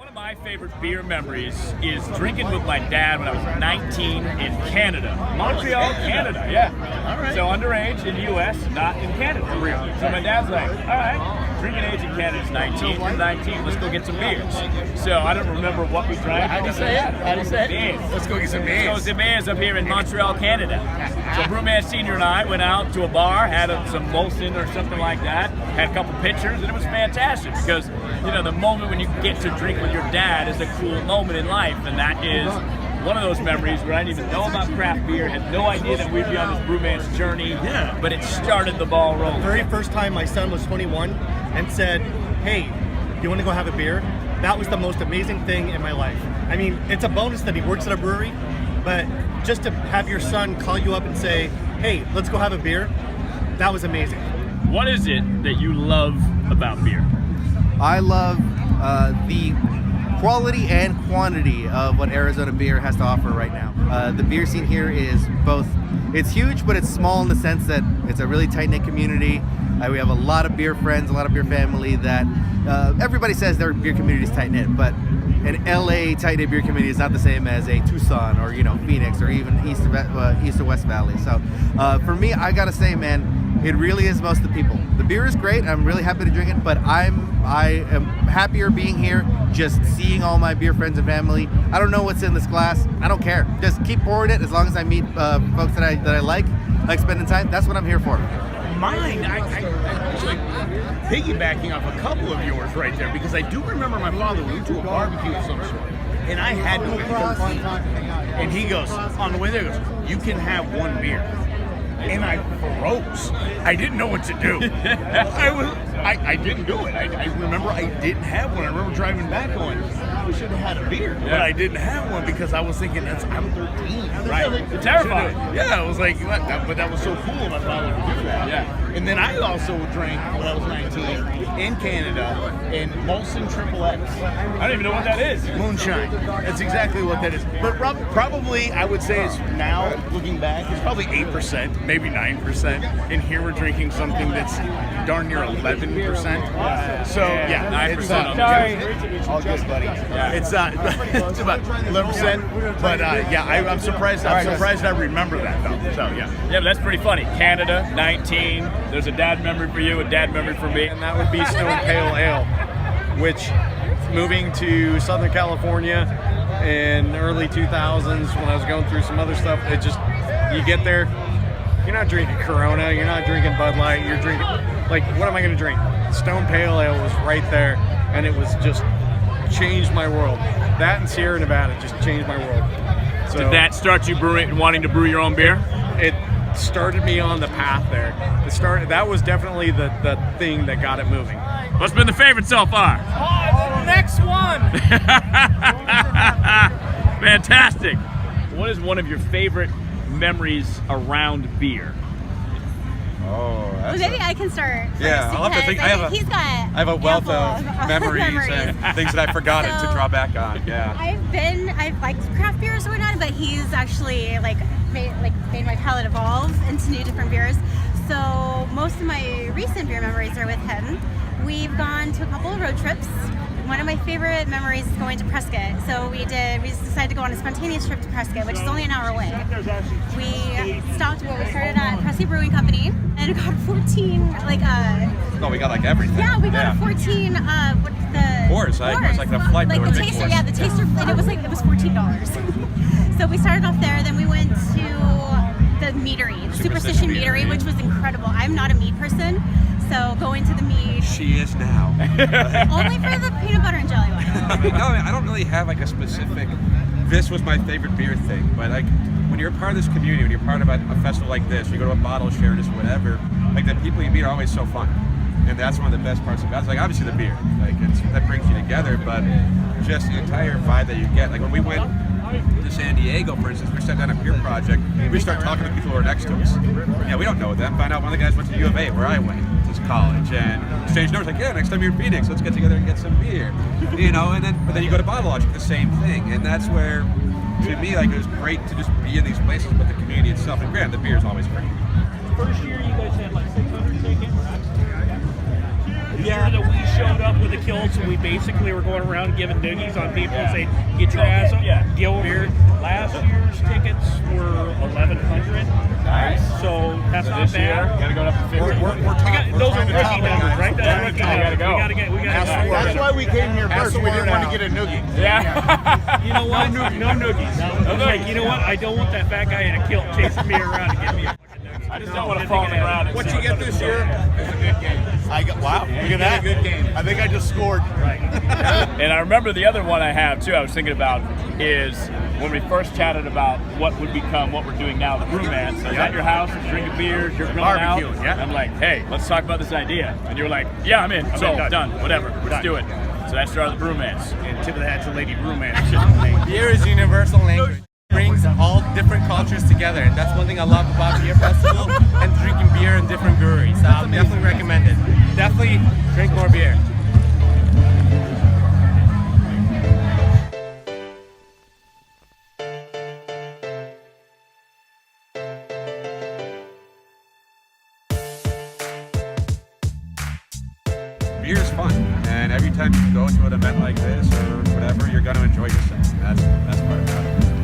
of my favorite beer memories is drinking with my dad when I was 19 in Canada. Montreal, Canada, yeah. All right. So underage in the U.S., not in Canada. So my dad's like, all right, drinking age in Canada is 19. You're 19, let's go get some beers. So I don't remember what we drank. How do you say it? How do you say it? Beers. Let's go get some Let's go beers. get beers up here in Montreal, Canada. So Brewman Senior and I went out to a bar, had some Molson or something like that, had a couple pitchers, and it was fantastic because, you know, the moment when you get to drink with your dad is a cool moment in life, and that is one of those memories where I didn't even know about craft beer, had no idea that we'd be on this brewman's journey, but it started the ball rolling. Very first time my son was 21 and said, hey, do you want to go have a beer? That was the most amazing thing in my life. I mean, it's a bonus that he works at a brewery, but just to have your son call you up and say, hey, let's go have a beer, that was amazing. What is it that you love about beer? I love the quality and quantity of what Arizona beer has to offer right now. The beer scene here is both, it's huge, but it's small in the sense that it's a really tight-knit community. We have a lot of beer friends, a lot of beer family that everybody says their beer community is tight-knit, but an LA tight-knit beer community is not the same as a Tucson or, you know, Phoenix or even East or West Valley. So for me, I gotta say, man, it really is most of the people. The beer is great. I'm really happy to drink it, but I am happier being here, just seeing all my beer friends and family. I don't know what's in this glass. I don't care. Just keep pouring it as long as I meet folks that I like spending time. That's what I'm here for. Mine, I actually piggybacking off a couple of yours right there, because I do remember my father, we went to a barbecue of some sort, and I had to have 13. And he goes, on the way there, he goes, you can have one beer. And I froze. I didn't know what to do. I didn't do it. I remember I didn't have one. I remember driving back going, we should have had a beer. Yeah. But I didn't have one because I was thinking, I'm 13. Right. You're terrified. Yeah, I was like, but that was so cool of my father to do that. Yeah. And then I also drank when I was 19 in Canada in Molson Triple X. I don't even know what that is. Moonshine. That's exactly what that is. But probably, I would say it's now, looking back, it's probably 8%, maybe 9%. And here we're drinking something that's darn near 11%. So, yeah, 9%. Sorry. All good, buddy. It's it's about 11%. But, yeah, I'm surprised. I'm surprised I remember that, though. So, yeah. Yeah, but that's pretty funny. Canada, 19. There's a dad memory for you, a dad memory for me. And that would be Stone Pale Ale, which moving to Southern California in early 2000s when I was going through some other stuff, it just, you get there, you're not drinking Corona, you're not drinking Bud Light, you're drinking, like, what am I going to drink? Stone Pale Ale was right there, and it was just changed my world. That and Sierra Nevada just changed my world. So Did that start you wanting to brew your own beer? it started me on the path there. That was definitely the thing that got it moving. What's been the favorite so far? Next one! Fantastic. What is one of your favorite memories around beer? Oh, Well, maybe I can start. Yeah, first I'll have to think. because he's got. I have a wealth of memories and things that I've forgotten to So, draw back on. Yeah. I've liked craft beers or whatnot, but he's actually made my palate evolve into new different beers. So most of my recent beer memories are with him. We've gone to a couple of road trips. One of my favorite memories is going to Prescott. So we decided to go on a spontaneous trip to Prescott, which is only an hour away. We stopped we started at Prescott Brewing Company and got 14 No, we got like everything. yeah, we got a 14 Pours, right? It was like the flight like door, the big taster, pours. yeah, the taster, and it was $14. So we started off there, then we went to the meadery, the Superstition Meadery, which was incredible. I'm not a mead person, so going to the mead She is now. only for the peanut butter and jelly one. No, I don't really have like a specific, this was my favorite beer thing, but like when you're a part of this community, when you're part of a festival like this, you go to a bottle share, just whatever, like the people you meet are always so fun. And that's one of the best parts about it. It's like obviously the beer, like that brings you together, but just the entire vibe that you get. Like when we went to San Diego, for instance, we sat down a beer project, we start talking to people who are next to us. Yeah, we don't know them. Find out one of the guys went to U of A, where I went to college, and exchange numbers. Like, yeah, next time you're in Phoenix, let's get together and get some beer. You know, but then you go to Bottle Logic, the same thing, and that's where, to me, like it was great to just be in these places with the community itself. And granted, the beer is always great. First year, you guys had like 600 tickets. The year that we showed up with a kilt, so we basically were going around giving noogies on people and saying, get your ass up, Gil beer. Last year's tickets were 1,100. Nice. So that's So not this year, bad. gotta go up to 50. Those are rookie numbers, right? That's Yeah, rookie I gotta numbers. go. We gotta go. That's why we came here Pass first. the We didn't word want to out. get a noogie. Yeah. You know what? No noogies. I was like, you know what? I don't want that fat guy in a kilt chasing me around to get me a fucking noogie. I just don't want to fall on the ground. and What see you get this year is a good game. Wow, look at that. Good game. I think I just scored. And I remember the other one I have too, I was thinking about is when we first chatted about what would become what we're doing now, the Brewmance. So at your house, drinking beers, you're grilling out. Barbecuing, yeah. I'm like, hey, let's talk about this idea. And you were like, yeah, I'm in. So done. Whatever. Let's do it. So that started the Brewmance. And tip of the hat to Lady Brewman. Beer is universal language. It brings all different cultures together, and that's one thing I love about Beer Festival and drinking beer in different breweries. So I would definitely recommend it. Definitely drink more beer. Beer is fun, and every time you go to an event like this or whatever, you're going to enjoy yourself. That's part of it.